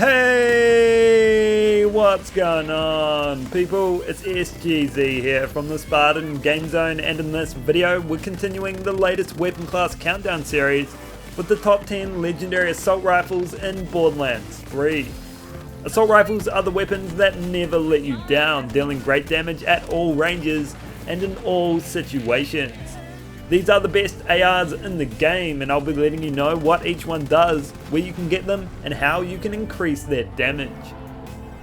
Hey, what's going on people? It's SGZ here from the SpartanGameZone, and in this video we're continuing the latest weapon class countdown series with the top 10 legendary assault rifles in Borderlands 3. Assault rifles are the weapons that never let you down, dealing great damage at all ranges and in all situations. These are the best ARs in the game, and I'll be letting you know what each one does, where you can get them, and how you can increase their damage.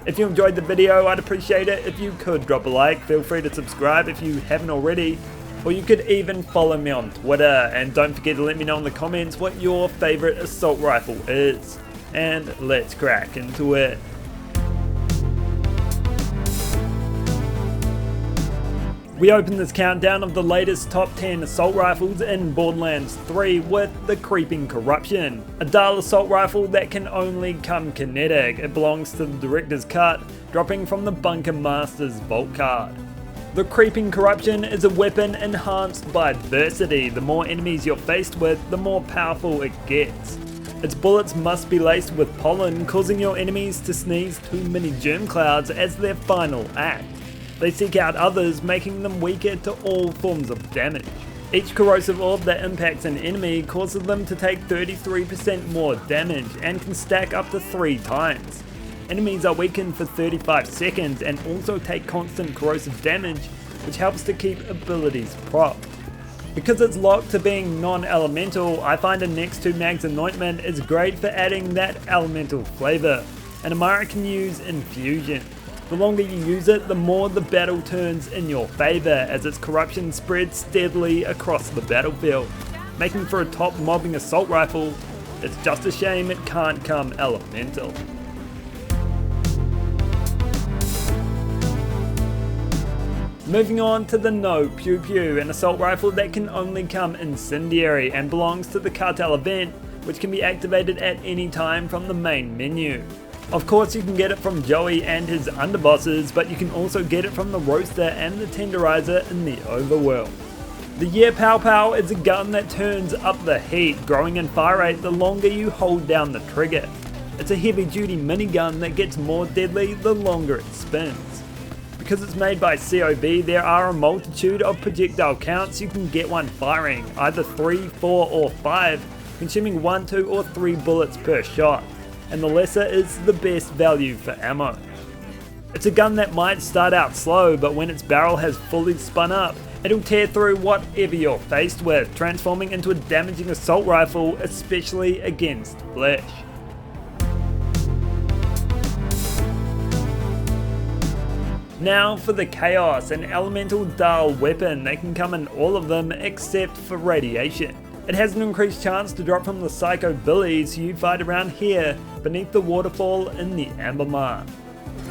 If you enjoyed the video, I'd appreciate it if you could drop a like. Feel free to subscribe if you haven't already, or you could even follow me on Twitter, and don't forget to let me know in the comments what your favourite assault rifle is. And let's crack into it. We open this countdown of the latest top 10 assault rifles in Borderlands 3 with the Creeping Corruption, a dull assault rifle that can only come kinetic. It belongs to the director's cut, dropping from the Bunker Master's vault card. The Creeping Corruption is a weapon enhanced by adversity. The more enemies you're faced with, the more powerful it gets. Its bullets must be laced with pollen, causing your enemies to sneeze too many germ clouds as their final act. They seek out others, making them weaker to all forms of damage. Each corrosive orb that impacts an enemy causes them to take 33% more damage and can stack up to 3 times. Enemies are weakened for 35 seconds and also take constant corrosive damage, which helps to keep abilities propped. Because it's locked to being non-elemental, I find a next to Mag's Anointment is great for adding that elemental flavour, and Amara can use Infusion. The longer you use it, the more the battle turns in your favour, as its corruption spreads steadily across the battlefield, making for a top mobbing assault rifle. It's just a shame it can't come elemental. Moving on to the No Pew Pew, an assault rifle that can only come incendiary and belongs to the cartel event, which can be activated at any time from the main menu. Of course you can get it from Joey and his underbosses, but you can also get it from the Roaster and the Tenderizer in the overworld. The Yeah Pow Pow is a gun that turns up the heat, growing in fire rate the longer you hold down the trigger. It's a heavy duty minigun that gets more deadly the longer it spins. Because it's made by COB, there are a multitude of projectile counts you can get one firing, either 3, 4 or 5, consuming 1, 2 or 3 bullets per shot, and the lesser is the best value for ammo. It's a gun that might start out slow, but when its barrel has fully spun up, it'll tear through whatever you're faced with, transforming into a damaging assault rifle, especially against flesh. Now for the Chaos, an elemental dull weapon that can come in all of them except for radiation. It has an increased chance to drop from the Psycho Billies you fight around here beneath the waterfall in the Ambermar.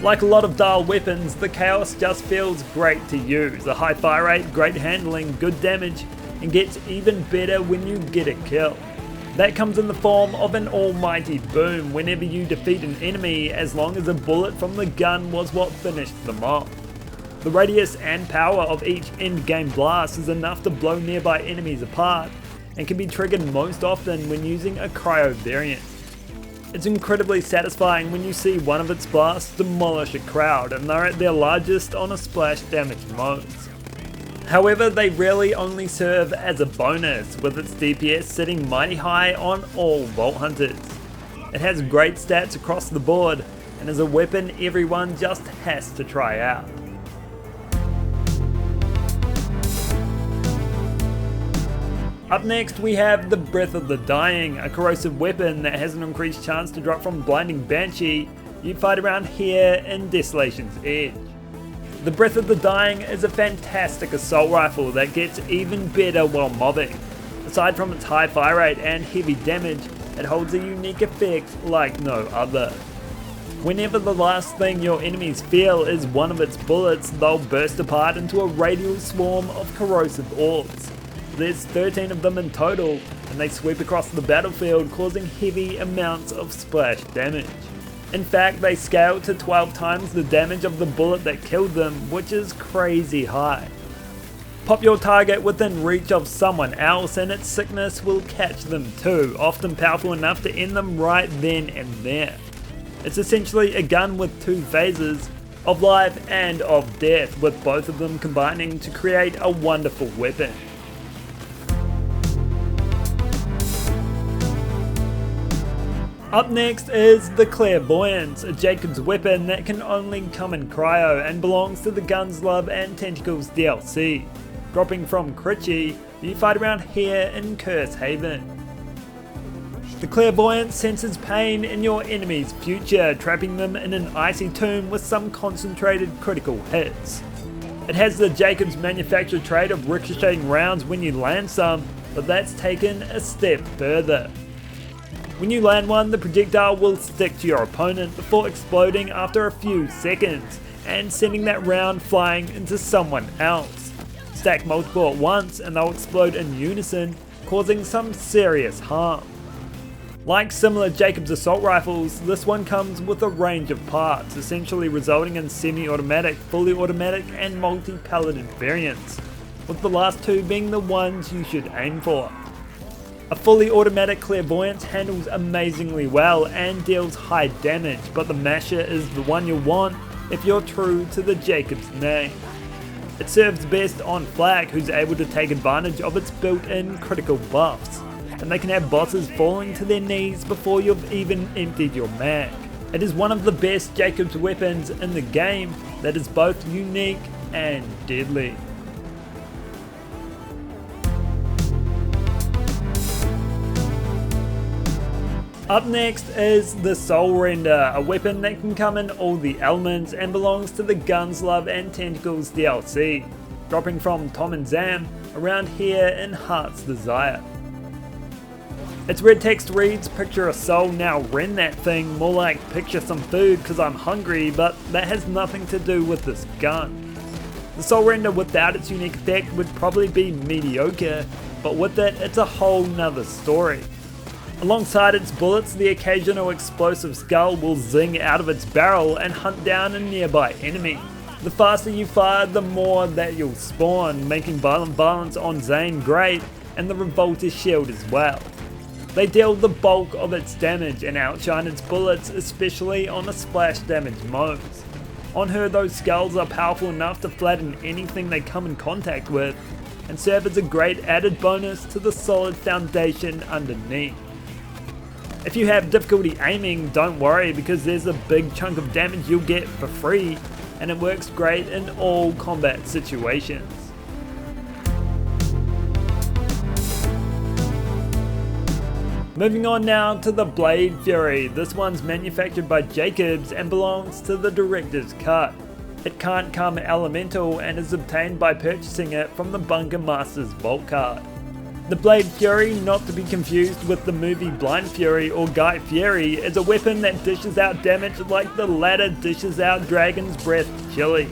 Like a lot of dull weapons, the Chaos just feels great to use. A high fire rate, great handling, good damage, and gets even better when you get a kill. That comes in the form of an almighty boom whenever you defeat an enemy, as long as a bullet from the gun was what finished them off. The radius and power of each endgame blast is enough to blow nearby enemies apart, and can be triggered most often when using a cryo variant. It's incredibly satisfying when you see one of its blasts demolish a crowd, and they're at their largest on a splash damage modes. However, they really only serve as a bonus, with its DPS sitting mighty high on all Vault Hunters. It has great stats across the board, and is a weapon everyone just has to try out. Up next we have the Breath of the Dying, a corrosive weapon that has an increased chance to drop from Blinding Banshee you fight around here in Desolation's Edge. The Breath of the Dying is a fantastic assault rifle that gets even better while mobbing. Aside from its high fire rate and heavy damage, it holds a unique effect like no other. Whenever the last thing your enemies feel is one of its bullets, they'll burst apart into a radial swarm of corrosive orbs. There's 13 of them in total, and they sweep across the battlefield, causing heavy amounts of splash damage. In fact, they scale to 12 times the damage of the bullet that killed them, which is crazy high. Pop your target within reach of someone else and its sickness will catch them too, often powerful enough to end them right then and there. It's essentially a gun with two phases, of life and of death, with both of them combining to create a wonderful weapon. Up next is the Clairvoyance, a Jacob's weapon that can only come in cryo and belongs to the Guns, Love and Tentacles DLC. Dropping from Critchy, you fight around here in Curse Haven. The Clairvoyance senses pain in your enemy's future, trapping them in an icy tomb with some concentrated critical hits. It has the Jacob's manufactured trait of ricocheting rounds when you land some, but that's taken a step further. When you land one, the projectile will stick to your opponent before exploding after a few seconds, and sending that round flying into someone else. Stack multiple at once and they'll explode in unison, causing some serious harm. Like similar Jacob's assault rifles, this one comes with a range of parts, essentially resulting in semi-automatic, fully automatic and multi-paletted variants, with the last two being the ones you should aim for. A fully automatic Clairvoyance handles amazingly well and deals high damage, but the Masher is the one you'll want if you're true to the Jacob's name. It serves best on Flak, who's able to take advantage of its built-in critical buffs, and they can have bosses falling to their knees before you've even emptied your mag. It is one of the best Jacob's weapons in the game that is both unique and deadly. Up next is the Soul Render, a weapon that can come in all the elements and belongs to the Guns, Love and Tentacles DLC, dropping from Tom and Zam around here in Heart's Desire. Its red text reads, "Picture a soul, now rend that thing," more like "picture some food cause I'm hungry," but that has nothing to do with this gun. The Soul Render without its unique effect would probably be mediocre, but with it, it's a whole nother story. Alongside its bullets, the occasional explosive skull will zing out of its barrel and hunt down a nearby enemy. The faster you fire, the more that you'll spawn, making violence on Zane great, and the Revolter shield as well. They deal the bulk of its damage and outshine its bullets, especially on the splash damage modes. On her, those skulls are powerful enough to flatten anything they come in contact with, and serve as a great added bonus to the solid foundation underneath. If you have difficulty aiming, don't worry, because there's a big chunk of damage you'll get for free, and it works great in all combat situations. Moving on now to the Blade Fury. This one's manufactured by Jacobs and belongs to the Director's Cut. It can't come elemental and is obtained by purchasing it from the Bunker Master's vault card. The Blade Fury, not to be confused with the movie Blind Fury or Guy Fieri, is a weapon that dishes out damage like the latter dishes out Dragon's Breath chili.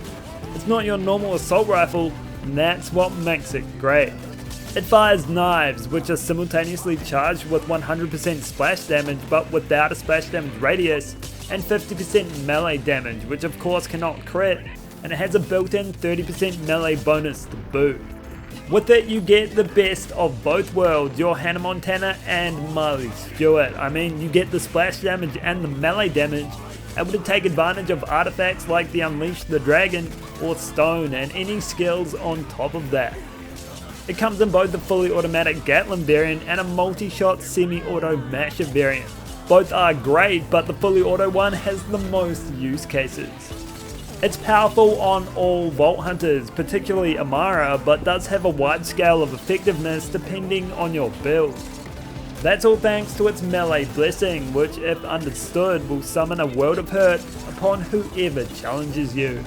It's not your normal assault rifle, and that's what makes it great. It fires knives, which are simultaneously charged with 100% splash damage but without a splash damage radius, and 50% melee damage, which of course cannot crit, and it has a built-in 30% melee bonus to boot. With it, you get the best of both worlds, your Hannah Montana and Marley Stewart. I mean, you get the splash damage and the melee damage, able to take advantage of artifacts like the Unleash the Dragon or Stone, and any skills on top of that. It comes in both the fully automatic Gatling variant and a multi-shot semi-auto Masher variant. Both are great, but the fully auto one has the most use cases. It's powerful on all Vault Hunters, particularly Amara, but does have a wide scale of effectiveness depending on your build. That's all thanks to its melee blessing, which if understood will summon a world of hurt upon whoever challenges you.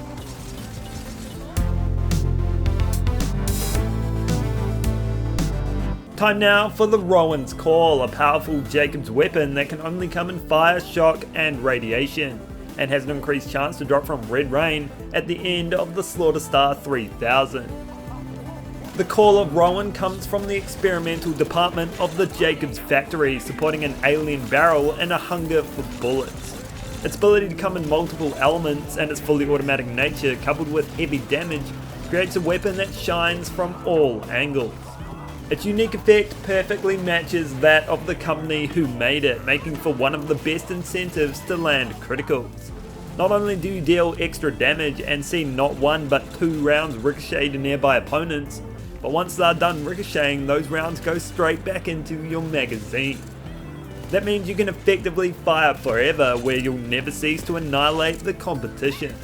Time now for the Rowan's Call, a powerful Jacob's weapon that can only come in fire, shock and radiation, and has an increased chance to drop from Red Rain at the end of the Slaughter Star 3000. The Call of Rowan comes from the experimental department of the Jacobs factory, supporting an alien barrel and a hunger for bullets. Its ability to come in multiple elements and its fully automatic nature, coupled with heavy damage, creates a weapon that shines from all angles. Its unique effect perfectly matches that of the company who made it, making for one of the best incentives to land criticals. Not only do you deal extra damage and see not one but 2 rounds ricochet to nearby opponents, but once they're done ricocheting, those rounds go straight back into your magazine. That means you can effectively fire forever, where you'll never cease to annihilate the competition.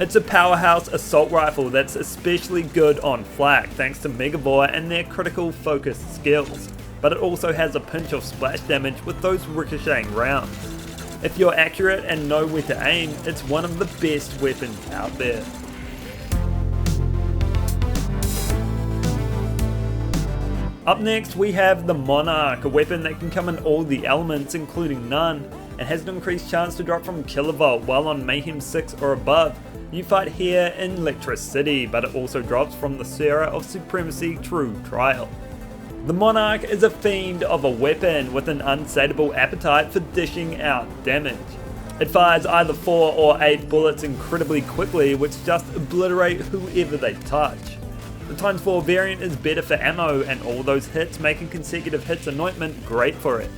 It's a powerhouse assault rifle that's especially good on flak thanks to Megavore and their critical focused skills, but it also has a pinch of splash damage with those ricocheting rounds. If you're accurate and know where to aim, it's one of the best weapons out there. Up next we have the Monarch, a weapon that can come in all the elements including none, and has an increased chance to drop from Kilovolt while on Mayhem 6 or above. You fight here in Electricity, but it also drops from the Serra of Supremacy True Trial. The Monarch is a fiend of a weapon with an unsatiable appetite for dishing out damage. It fires either 4 or 8 bullets incredibly quickly, which just obliterate whoever they touch. The ×4 variant is better for ammo, and all those hits making consecutive hits anointment great for it.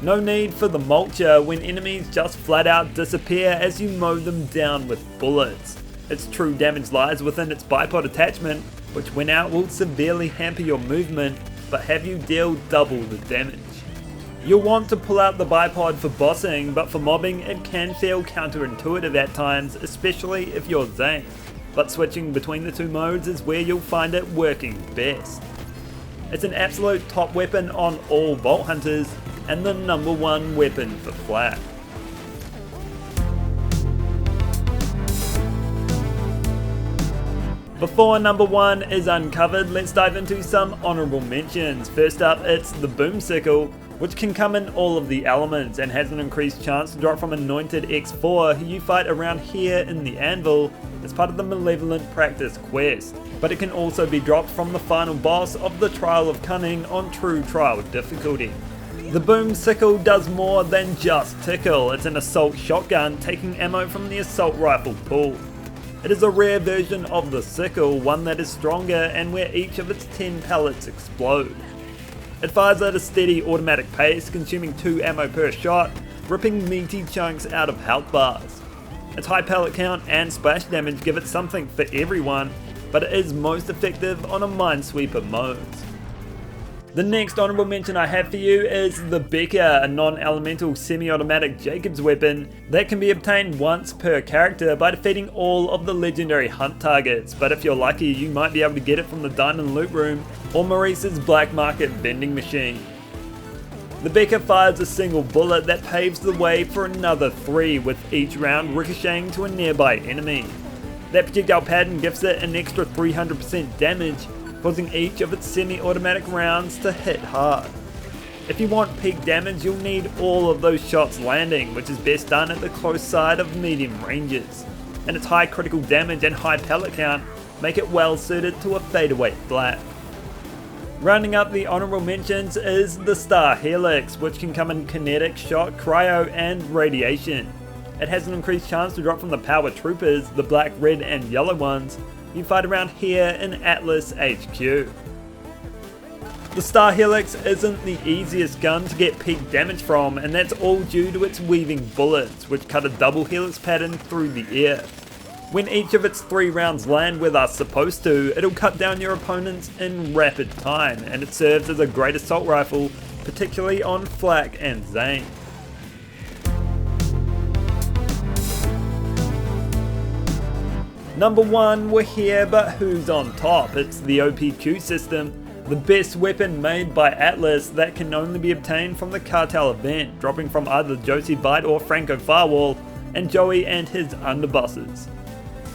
No need for the mulcher when enemies just flat out disappear as you mow them down with bullets. Its true damage lies within its bipod attachment, which when out will severely hamper your movement, but have you deal double the damage. You'll want to pull out the bipod for bossing, but for mobbing it can feel counterintuitive at times, especially if you're Zane. But switching between the 2 modes is where you'll find it working best. It's an absolute top weapon on all Vault Hunters, and the #1 weapon for flak. Before number 1 is uncovered, let's dive into some honourable mentions. First up, it's the Boomsicle, which can come in all of the elements and has an increased chance to drop from Anointed X4, who you fight around here in the Anvil as part of the Malevolent Practice quest. But it can also be dropped from the final boss of the Trial of Cunning on True Trial difficulty. The Boomsicle does more than just tickle. It's an assault shotgun taking ammo from the assault rifle pool. It is a rare version of the sickle, one that is stronger and where each of its 10 pellets explode. It fires at a steady automatic pace, consuming 2 ammo per shot, ripping meaty chunks out of health bars. Its high pellet count and splash damage give it something for everyone, but it is most effective on a Minesweeper modes. The next honourable mention I have for you is the Becker, a non-elemental semi-automatic Jacob's weapon that can be obtained once per character by defeating all of the legendary hunt targets, but if you're lucky you might be able to get it from the Diamond Loot Room or Maurice's black market vending machine. The Becker fires a single bullet that paves the way for another 3, with each round ricocheting to a nearby enemy. That projectile pattern gives it an extra 300% damage, causing each of its semi-automatic rounds to hit hard. If you want peak damage, you'll need all of those shots landing, which is best done at the close side of medium ranges. And its high critical damage and high pellet count make it well suited to a fadeaway flak. Rounding up the honourable mentions is the Star Helix, which can come in kinetic, shock, cryo and radiation. It has an increased chance to drop from the Power Troopers, the black, red and yellow ones. You fight around here in Atlas HQ. The Star Helix isn't the easiest gun to get peak damage from, and that's all due to its weaving bullets, which cut a double helix pattern through the air. When each of its 3 rounds land where they're supposed to, it'll cut down your opponents in rapid time, and it serves as a great assault rifle, particularly on flak and Zane. Number 1, we're here, but who's on top? It's the OPQ system, the best weapon made by Atlas that can only be obtained from the Cartel event, dropping from either Josie Bite or Franco Firewall, and Joey and his underbosses.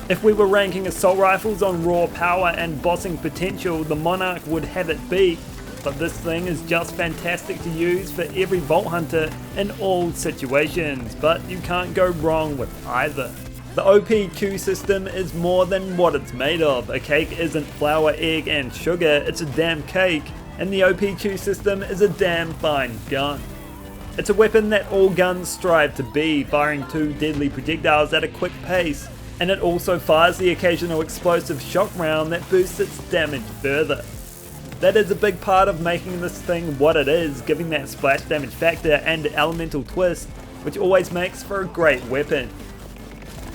If we were ranking assault rifles on raw power and bossing potential, the Monarch would have it beat, but this thing is just fantastic to use for every Vault Hunter in all situations, but you can't go wrong with either. The OPQ system is more than what it's made of. A cake isn't flour, egg and sugar, it's a damn cake, and the OPQ system is a damn fine gun. It's a weapon that all guns strive to be, firing 2 deadly projectiles at a quick pace, and it also fires the occasional explosive shock round that boosts its damage further. That is a big part of making this thing what it is, giving that splash damage factor and elemental twist, which always makes for a great weapon.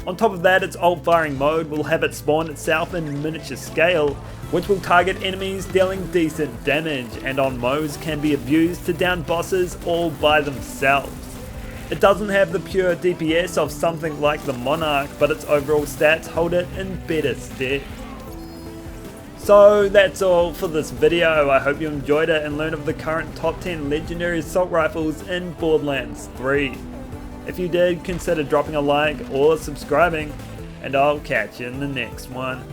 On top of that, its alt firing mode will have it spawn itself in miniature scale, which will target enemies dealing decent damage, and on modes can be abused to down bosses all by themselves. It doesn't have the pure DPS of something like the Monarch, but its overall stats hold it in better stead. So that's all for this video. I hope you enjoyed it and learned of the current top 10 legendary assault rifles in Borderlands 3. If you did, consider dropping a like or subscribing, and I'll catch you in the next one.